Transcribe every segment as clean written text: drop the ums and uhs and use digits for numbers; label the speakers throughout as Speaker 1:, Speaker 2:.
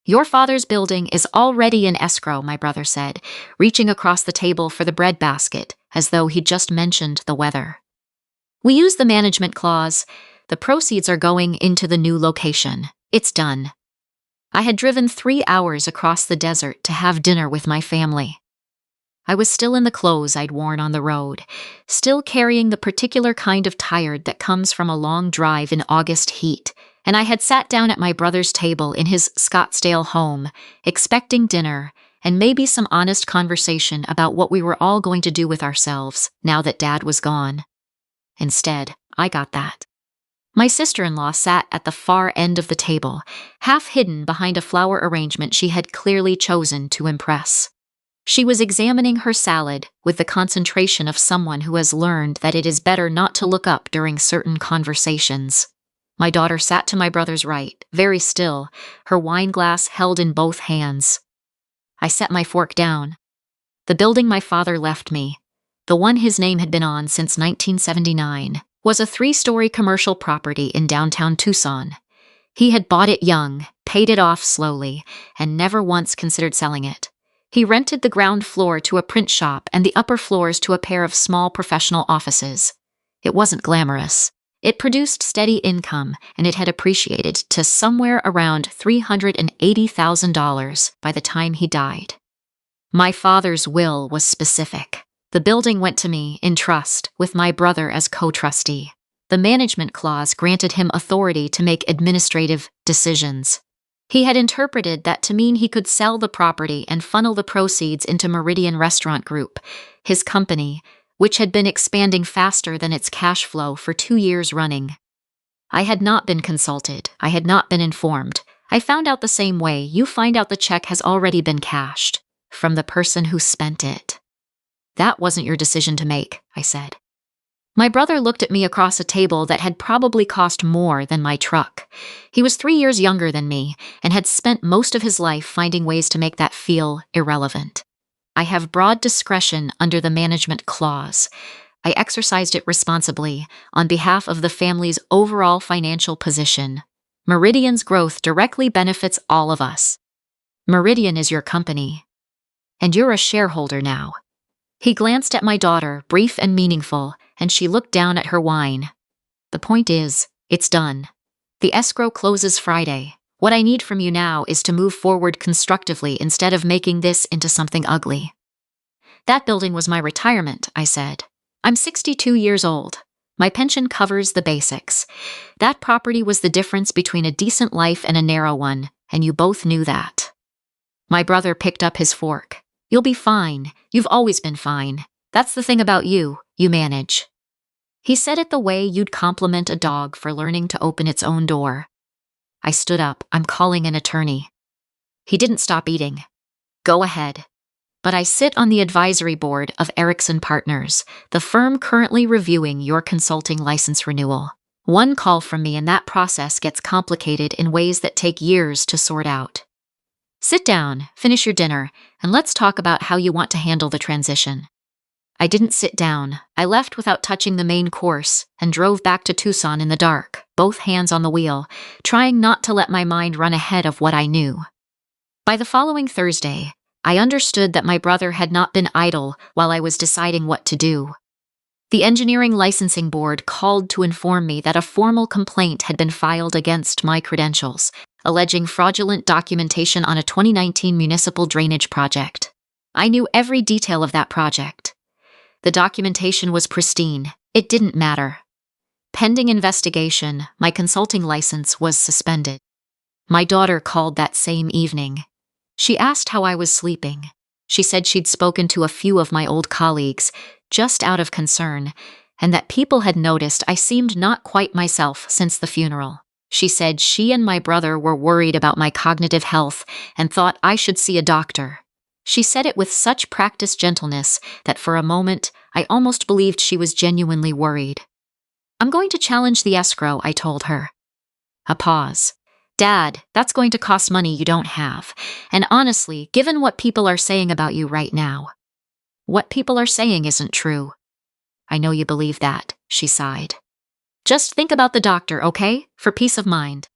Speaker 1: Your father's building is already in escrow, my brother said, reaching across the table for the bread basket, as though he'd just mentioned the weather. We use the management clause. The proceeds are going into the new location. It's done. I had driven 3 hours across the desert to have dinner with my family. I was still in the clothes I'd worn on the road, still carrying the particular kind of tired that comes from a long drive in August heat, and I had sat down at my brother's table in his Scottsdale home, expecting dinner and maybe some honest conversation about what we were all going to do with ourselves now that Dad was gone. Instead, I got that. My sister-in-law sat at the far end of the table, half hidden behind a flower arrangement she had clearly chosen to impress. She was examining her salad with the concentration of someone who has learned that it is better not to look up during certain conversations. My daughter sat to my brother's right, very still, her wine glass held in both hands. I set my fork down. The building my father left me, the one his name had been on since 1979, was a 3-story commercial property in downtown Tucson. He had bought it young, paid it off slowly, and never once considered selling it. He rented the ground floor to a print shop and the upper floors to a pair of small professional offices. It wasn't glamorous. It produced steady income, and it had appreciated to somewhere around $380,000 by the time he died. My father's will was specific. The building went to me in trust, with my brother as co-trustee. The management clause granted him authority to make administrative decisions. He had interpreted that to mean he could sell the property and funnel the proceeds into Meridian Restaurant Group, his company, which had been expanding faster than its cash flow for 2 years running. I had not been consulted. I had not been informed. I found out the same way you find out the check has already been cashed, from the person who spent it. That wasn't your decision to make, I said. My brother looked at me across a table that had probably cost more than my truck. He was 3 years younger than me and had spent most of his life finding ways to make that feel irrelevant. I have broad discretion under the management clause. I exercised it responsibly on behalf of the family's overall financial position. Meridian's growth directly benefits all of us. Meridian is your company, and you're a shareholder now. He glanced at my daughter, brief and meaningful, and she looked down at her wine. The point is, it's done. The escrow closes Friday. What I need from you now is to move forward constructively instead of making this into something ugly. That building was my retirement, I said. I'm 62 years old. My pension covers the basics. That property was the difference between a decent life and a narrow one, and you both knew that. My brother picked up his fork. You'll be fine. You've always been fine. That's the thing about you. You manage. He said it the way you'd compliment a dog for learning to open its own door. I stood up. I'm calling an attorney. He didn't stop eating. Go ahead. But I sit on the advisory board of Erickson Partners, the firm currently reviewing your consulting license renewal. One call from me and that process gets complicated in ways that take years to sort out. Sit down, finish your dinner, and let's talk about how you want to handle the transition. I didn't sit down. I left without touching the main course and drove back to Tucson in the dark, both hands on the wheel, trying not to let my mind run ahead of what I knew. By the following Thursday, I understood that my brother had not been idle while I was deciding what to do. The engineering licensing board called to inform me that a formal complaint had been filed against my credentials, alleging fraudulent documentation on a 2019 municipal drainage project. I knew every detail of that project. The documentation was pristine. It didn't matter. Pending investigation, my consulting license was suspended. My daughter called that same evening. She asked how I was sleeping. She said she'd spoken to a few of my old colleagues, just out of concern, and that people had noticed I seemed not quite myself since the funeral. She said she and my brother were worried about my cognitive health and thought I should see a doctor. She said it with such practiced gentleness that for a moment I almost believed she was genuinely worried. I'm going to challenge the escrow, I told her. A pause. Dad, that's going to cost money you don't have. And honestly, given what people are saying about you right now. What people are saying isn't true. I know you believe that, she sighed. Just think about the doctor, okay? For peace of mind.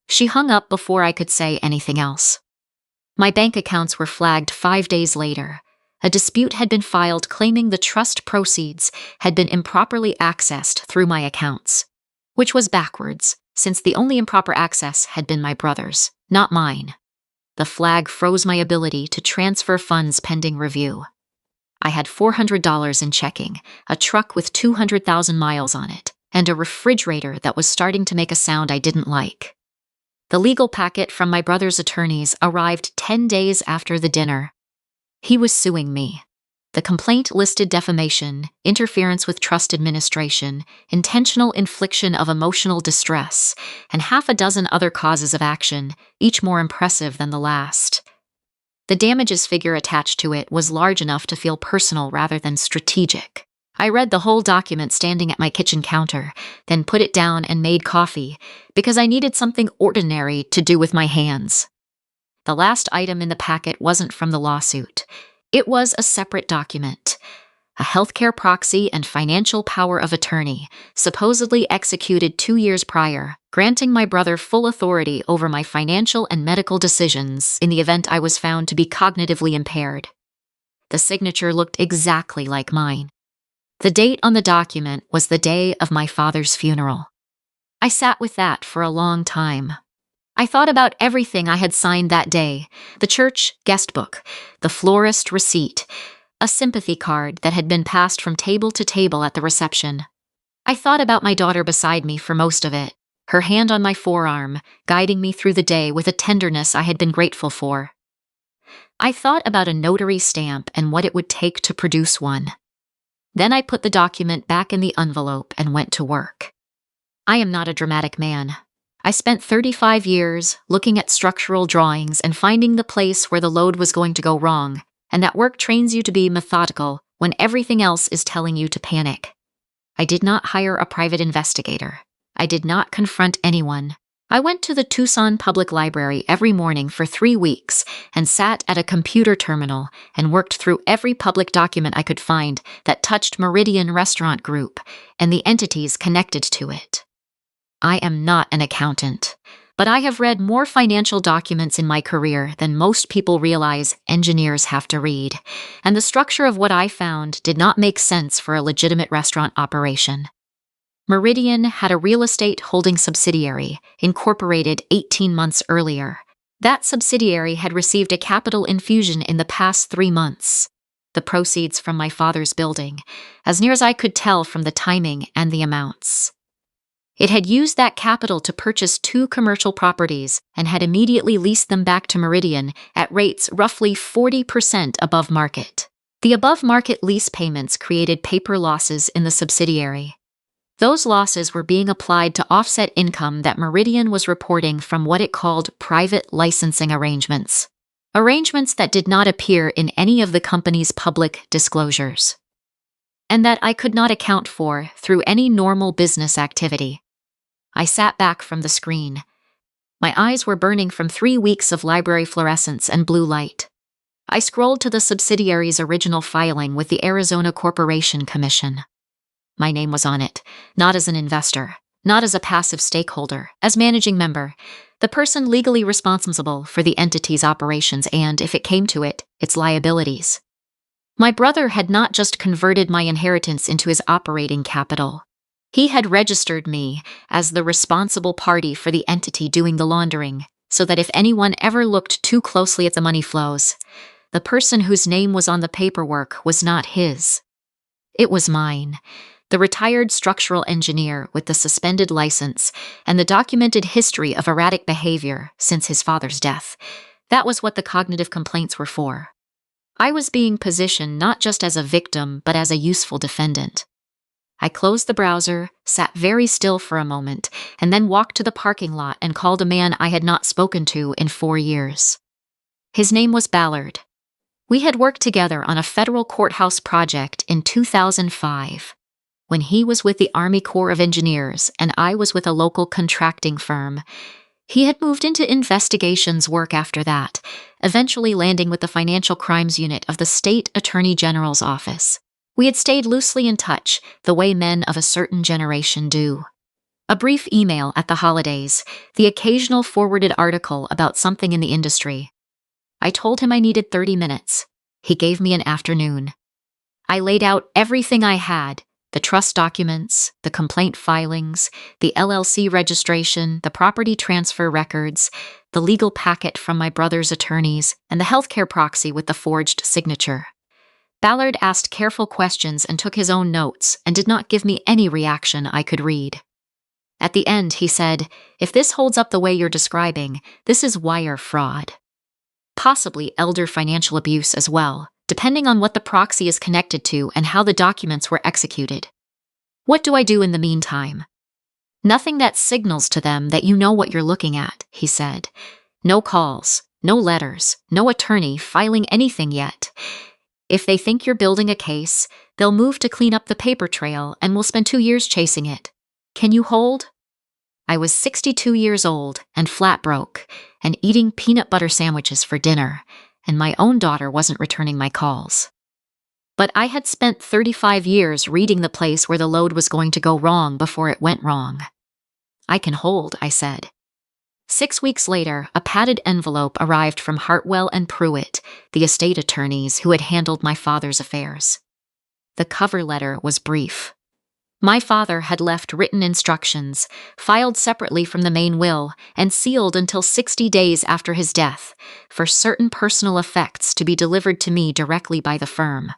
Speaker 1: She hung up before I could say anything else. My bank accounts were flagged 5 days later. A dispute had been filed claiming the trust proceeds had been improperly accessed through my accounts, which was backwards, since the only improper access had been my brother's, not mine. The flag froze my ability to transfer funds pending review. I had $400 in checking, a truck with 200,000 miles on it, and a refrigerator that was starting to make a sound I didn't like. The legal packet from my brother's attorneys arrived 10 days after the dinner. He was suing me. The complaint listed defamation, interference with trust administration, intentional infliction of emotional distress, and half a dozen other causes of action, each more impressive than the last. The damages figure attached to it was large enough to feel personal rather than strategic. I read the whole document standing at my kitchen counter, then put it down and made coffee, because I needed something ordinary to do with my hands. The last item in the packet wasn't from the lawsuit. It was a separate document. A healthcare proxy and financial power of attorney, supposedly executed 2 years prior, granting my brother full authority over my financial and medical decisions in the event I was found to be cognitively impaired. The signature looked exactly like mine. The date on the document was the day of my father's funeral. I sat with that for a long time. I thought about everything I had signed that day: the church guest book, the florist receipt, a sympathy card that had been passed from table to table at the reception. I thought about my daughter beside me for most of it, her hand on my forearm, guiding me through the day with a tenderness I had been grateful for. I thought about a notary stamp and what it would take to produce one. Then I put the document back in the envelope and went to work. I am not a dramatic man. I spent 35 years looking at structural drawings and finding the place where the load was going to go wrong, and that work trains you to be methodical when everything else is telling you to panic. I did not hire a private investigator. I did not confront anyone. I went to the Tucson Public Library every morning for 3 weeks and sat at a computer terminal and worked through every public document I could find that touched Meridian Restaurant Group and the entities connected to it. I am not an accountant, but I have read more financial documents in my career than most people realize engineers have to read, and the structure of what I found did not make sense for a legitimate restaurant operation. Meridian had a real estate holding subsidiary, incorporated 18 months earlier. That subsidiary had received a capital infusion in the past 3 months, the proceeds from my father's building, as near as I could tell from the timing and the amounts. It had used that capital to purchase 2 commercial properties and had immediately leased them back to Meridian at rates roughly 40% above market. The above-market lease payments created paper losses in the subsidiary. Those losses were being applied to offset income that Meridian was reporting from what it called private licensing arrangements, arrangements that did not appear in any of the company's public disclosures, and that I could not account for through any normal business activity. I sat back from the screen. My eyes were burning from 3 weeks of library fluorescence and blue light. I scrolled to the subsidiary's original filing with the Arizona Corporation Commission. My name was on it, not as an investor, not as a passive stakeholder, as managing member, the person legally responsible for the entity's operations and, if it came to it, its liabilities. My brother had not just converted my inheritance into his operating capital. He had registered me as the responsible party for the entity doing the laundering, so that if anyone ever looked too closely at the money flows, the person whose name was on the paperwork was not his. It was mine. The retired structural engineer with the suspended license and the documented history of erratic behavior since his father's death. That was what the cognitive complaints were for. I was being positioned not just as a victim, but as a useful defendant. I closed the browser, sat very still for a moment, and then walked to the parking lot and called a man I had not spoken to in 4 years. His name was Ballard. We had worked together on a federal courthouse project in 2005. When he was with the Army Corps of Engineers and I was with a local contracting firm. He had moved into investigations work after that, eventually landing with the Financial Crimes Unit of the State Attorney General's office. We had stayed loosely in touch, the way men of a certain generation do. A brief email at the holidays, the occasional forwarded article about something in the industry. I told him I needed 30 minutes. He gave me an afternoon. I laid out everything I had: the trust documents, the complaint filings, the LLC registration, the property transfer records, the legal packet from my brother's attorneys, and the healthcare proxy with the forged signature. Ballard asked careful questions and took his own notes and did not give me any reaction I could read. At the end, he said, "If this holds up the way you're describing, this is wire fraud. Possibly elder financial abuse as well, depending on what the proxy is connected to and how the documents were executed. What do I do in the meantime?" "Nothing that signals to them that you know what you're looking at," he said. "No calls, no letters, no attorney filing anything yet. If they think you're building a case, they'll move to clean up the paper trail and we'll spend 2 years chasing it. Can you hold?" I was 62 years old and flat broke and eating peanut butter sandwiches for dinner, and my own daughter wasn't returning my calls. But I had spent 35 years reading the place where the load was going to go wrong before it went wrong. "I can hold," I said. 6 weeks later, a padded envelope arrived from Hartwell and Pruitt, the estate attorneys who had handled my father's affairs. The cover letter was brief. My father had left written instructions, filed separately from the main will and sealed until 60 days after his death, for certain personal effects to be delivered to me directly by the firm.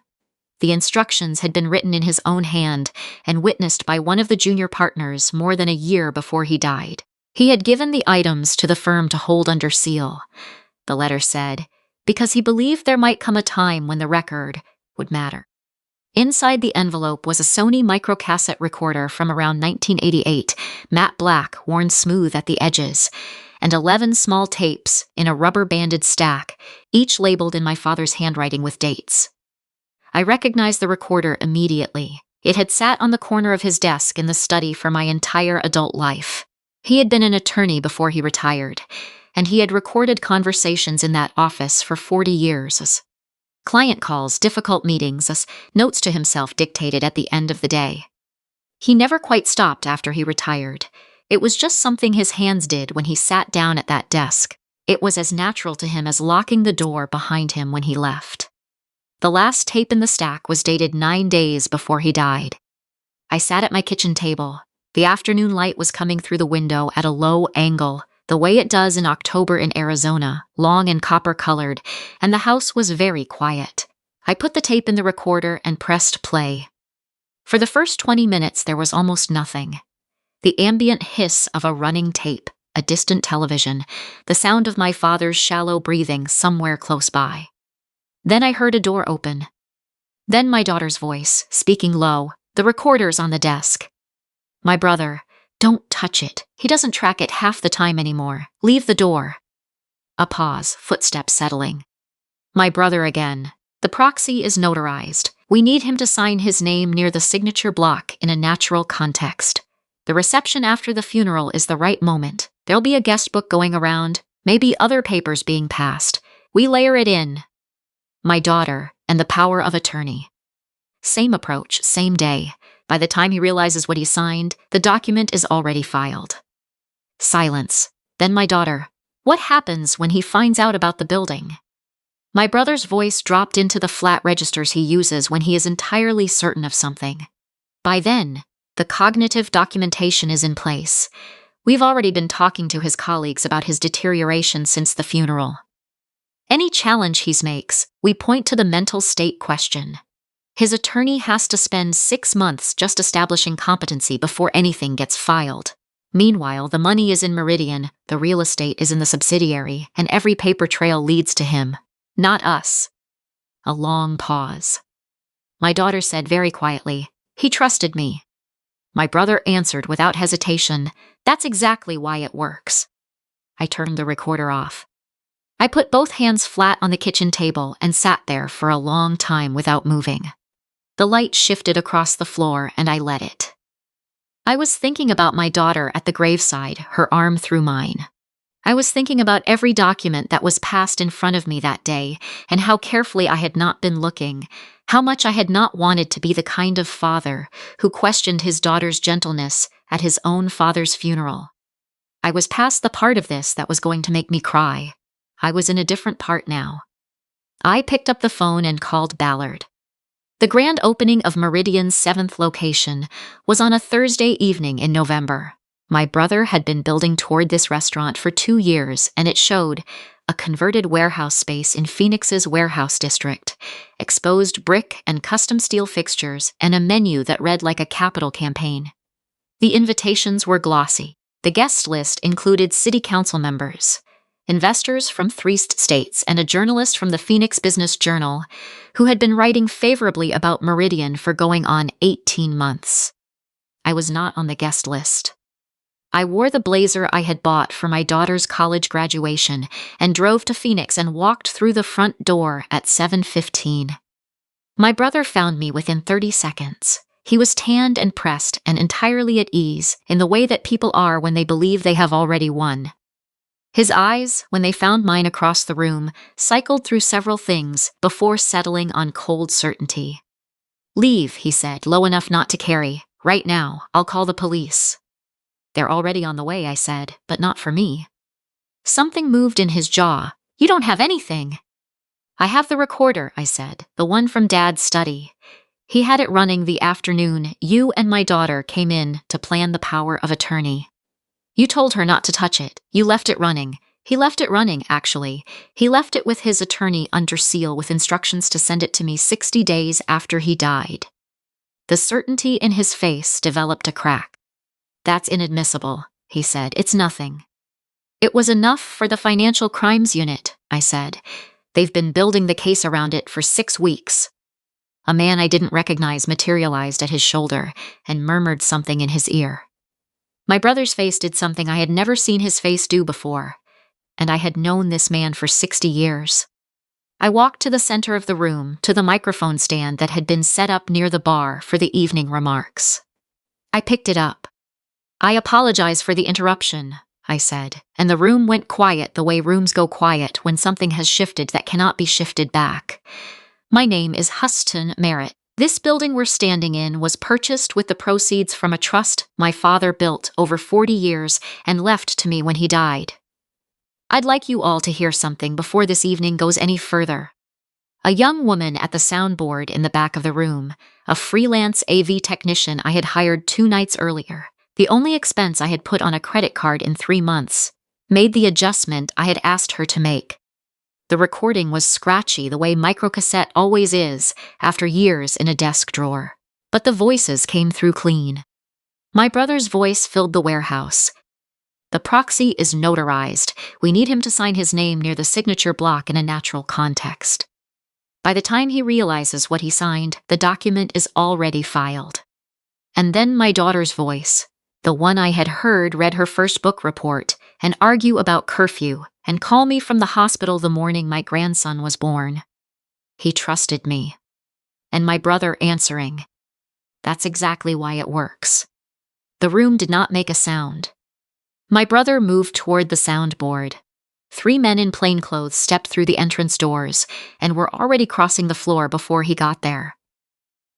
Speaker 1: The instructions had been written in his own hand and witnessed by one of the junior partners more than a year before he died. He had given the items to the firm to hold under seal, the letter said, because he believed there might come a time when the record would matter. Inside the envelope was a Sony microcassette recorder from around 1988, matte black, worn smooth at the edges, and 11 small tapes in a rubber-banded stack, each labeled in my father's handwriting with dates. I recognized the recorder immediately. It had sat on the corner of his desk in the study for my entire adult life. He had been an attorney before he retired, and he had recorded conversations in that office for 40 years. Client calls, difficult meetings, notes to himself dictated at the end of the day. He never quite stopped after he retired. It was just something his hands did when he sat down at that desk. It was as natural to him as locking the door behind him when he left. The last tape in the stack was dated 9 days before he died. I sat at my kitchen table. The afternoon light was coming through the window at a low angle, the way it does in October in Arizona, long and copper-colored, and the house was very quiet. I put the tape in the recorder and pressed play. For the first 20 minutes, there was almost nothing. The ambient hiss of a running tape, a distant television, the sound of my father's shallow breathing somewhere close by. Then I heard a door open. Then my daughter's voice, speaking low, the recorder's on the desk. "My brother, don't touch it. He doesn't track it half the time anymore. Leave the door." A pause, footsteps settling. "My brother again. The proxy is notarized. We need him to sign his name near the signature block in a natural context. The reception after the funeral is the right moment. There'll be a guest book going around, maybe other papers being passed. We layer it in." My daughter and the power of attorney. Same approach, same day. By the time he realizes what he signed, the document is already filed. Silence. Then my daughter. "What happens when he finds out about the building?" My brother's voice dropped into the flat registers he uses when he is entirely certain of something. "By then, the cognitive documentation is in place. We've already been talking to his colleagues about his deterioration since the funeral. Any challenge he makes, we point to the mental state question. His attorney has to spend 6 months just establishing competency before anything gets filed. Meanwhile, the money is in Meridian, the real estate is in the subsidiary, and every paper trail leads to him, not us." A long pause. My daughter said very quietly, "He trusted me." My brother answered without hesitation, "That's exactly why it works." I turned the recorder off. I put both hands flat on the kitchen table and sat there for a long time without moving. The light shifted across the floor and I let it. I was thinking about my daughter at the graveside, her arm through mine. I was thinking about every document that was passed in front of me that day and how carefully I had not been looking, how much I had not wanted to be the kind of father who questioned his daughter's gentleness at his own father's funeral. I was past the part of this that was going to make me cry. I was in a different part now. I picked up the phone and called Ballard. The grand opening of Meridian's 7th location was on a Thursday evening in November. My brother had been building toward this restaurant for 2 years, and it showed a converted warehouse space in Phoenix's warehouse district, exposed brick and custom steel fixtures, and a menu that read like a capital campaign. The invitations were glossy. The guest list included city council members, investors from 3 states, and a journalist from the Phoenix Business Journal who had been writing favorably about Meridian for going on 18 months. I was not on the guest list. I wore the blazer I had bought for my daughter's college graduation and drove to Phoenix and walked through the front door at 7:15. My brother found me within 30 seconds. He was tanned and pressed and entirely at ease in the way that people are when they believe they have already won. His eyes, when they found mine across the room, cycled through several things before settling on cold certainty. "Leave," he said, low enough not to carry. "Right now. I'll call the police." "They're already on the way," I said, "but not for me." Something moved in his jaw. "You don't have anything." "I have the recorder," I said, "the one from Dad's study. He had it running the afternoon you and my daughter came in to plan the power of attorney. You told her not to touch it. You left it running. He left it running, actually. He left it with his attorney under seal with instructions to send it to me 60 days after he died." The certainty in his face developed a crack. "That's inadmissible," he said. "It's nothing." "It was enough for the Financial Crimes Unit," I said. "They've been building the case around it for 6 weeks. A man I didn't recognize materialized at his shoulder and murmured something in his ear. My brother's face did something I had never seen his face do before, and I had known this man for 60 years. I walked to the center of the room, to the microphone stand that had been set up near the bar for the evening remarks. I picked it up. "I apologize for the interruption," I said, and the room went quiet the way rooms go quiet when something has shifted that cannot be shifted back. "My name is Huston Merritt. This building we're standing in was purchased with the proceeds from a trust my father built over 40 years and left to me when he died. I'd like you all to hear something before this evening goes any further." A young woman at the soundboard in the back of the room, a freelance AV technician I had hired 2 nights earlier, the only expense I had put on a credit card in 3 months, made the adjustment I had asked her to make. The recording was scratchy the way microcassette always is after years in a desk drawer, but the voices came through clean. My brother's voice filled the warehouse. "The proxy is notarized. We need him to sign his name near the signature block in a natural context. By the time he realizes what he signed, the document is already filed." And then my daughter's voice, the one I had heard read her first book report and argue about curfew and call me from the hospital the morning my grandson was born. He trusted me. And my brother answering. That's exactly why it works. The room did not make a sound. My brother moved toward the soundboard. 3 men in plainclothes stepped through the entrance doors and were already crossing the floor before he got there.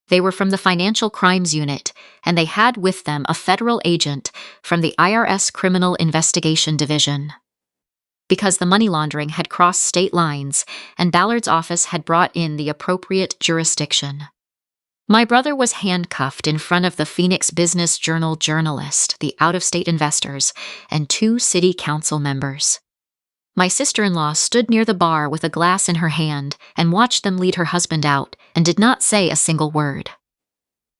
Speaker 1: They were from the Financial Crimes Unit, and they had with them a federal agent from the IRS Criminal Investigation Division. Because the money laundering had crossed state lines, and Ballard's office had brought in the appropriate jurisdiction. My brother was handcuffed in front of the Phoenix Business Journal journalist, the out-of-state investors, and 2 city council members. My sister-in-law stood near the bar with a glass in her hand and watched them lead her husband out and did not say a single word.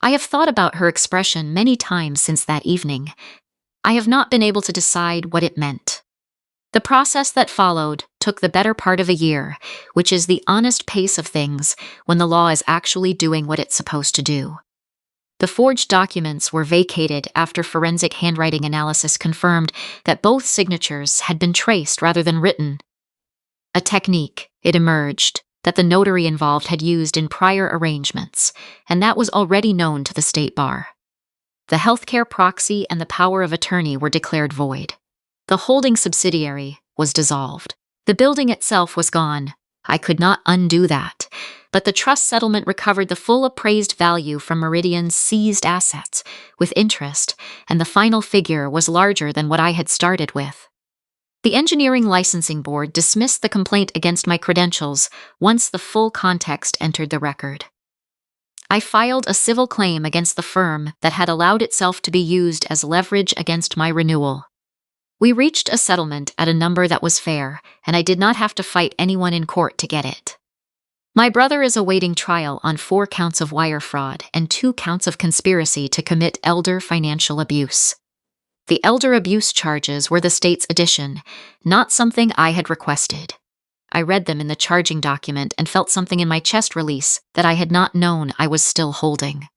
Speaker 1: I have thought about her expression many times since that evening. I have not been able to decide what it meant. The process that followed took the better part of a year, which is the honest pace of things when the law is actually doing what it's supposed to do. The forged documents were vacated after forensic handwriting analysis confirmed that both signatures had been traced rather than written. A technique, it emerged, that the notary involved had used in prior arrangements, and that was already known to the state bar. The healthcare proxy and the power of attorney were declared void. The holding subsidiary was dissolved. The building itself was gone. I could not undo that, but the trust settlement recovered the full appraised value from Meridian's seized assets, with interest, and the final figure was larger than what I had started with. The engineering licensing board dismissed the complaint against my credentials once the full context entered the record. I filed a civil claim against the firm that had allowed itself to be used as leverage against my renewal. We reached a settlement at a number that was fair, and I did not have to fight anyone in court to get it. My brother is awaiting trial on 4 counts of wire fraud and 2 counts of conspiracy to commit elder financial abuse. The elder abuse charges were the state's addition, not something I had requested. I read them in the charging document and felt something in my chest release that I had not known I was still holding.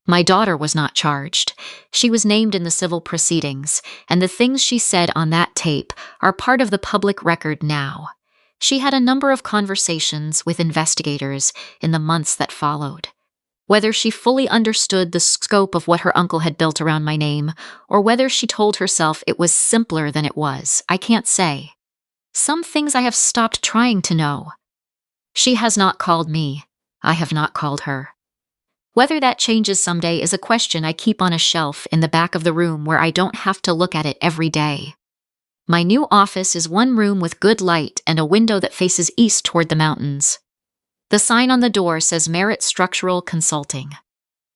Speaker 1: My daughter was not charged. She was named in the civil proceedings, and the things she said on that tape are part of the public record now. She had a number of conversations with investigators in the months that followed. Whether she fully understood the scope of what her uncle had built around my name, or whether she told herself it was simpler than it was, I can't say. Some things I have stopped trying to know. She has not called me. I have not called her. Whether that changes someday is a question I keep on a shelf in the back of the room where I don't have to look at it every day. My new office is one room with good light and a window that faces east toward the mountains. The sign on the door says Merit Structural Consulting.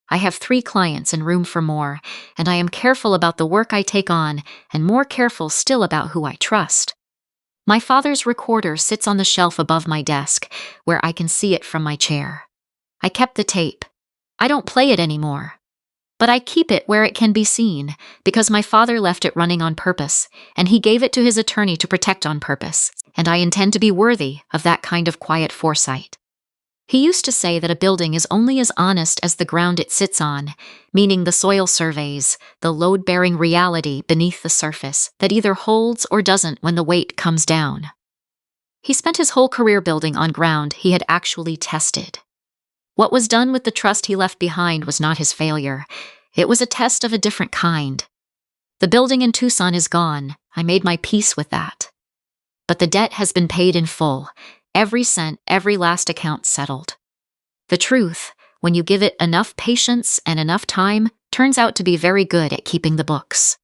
Speaker 1: I have 3 clients and room for more, and I am careful about the work I take on and more careful still about who I trust. My father's recorder sits on the shelf above my desk, where I can see it from my chair. I kept the tape. I don't play it anymore. But I keep it where it can be seen, because my father left it running on purpose, and he gave it to his attorney to protect on purpose, and I intend to be worthy of that kind of quiet foresight. He used to say that a building is only as honest as the ground it sits on, meaning the soil surveys, the load-bearing reality beneath the surface that either holds or doesn't when the weight comes down. He spent his whole career building on ground he had actually tested. What was done with the trust he left behind was not his failure. It was a test of a different kind. The building in Tucson is gone. I made my peace with that. But the debt has been paid in full. Every cent, every last account settled. The truth, when you give it enough patience and enough time, turns out to be very good at keeping the books.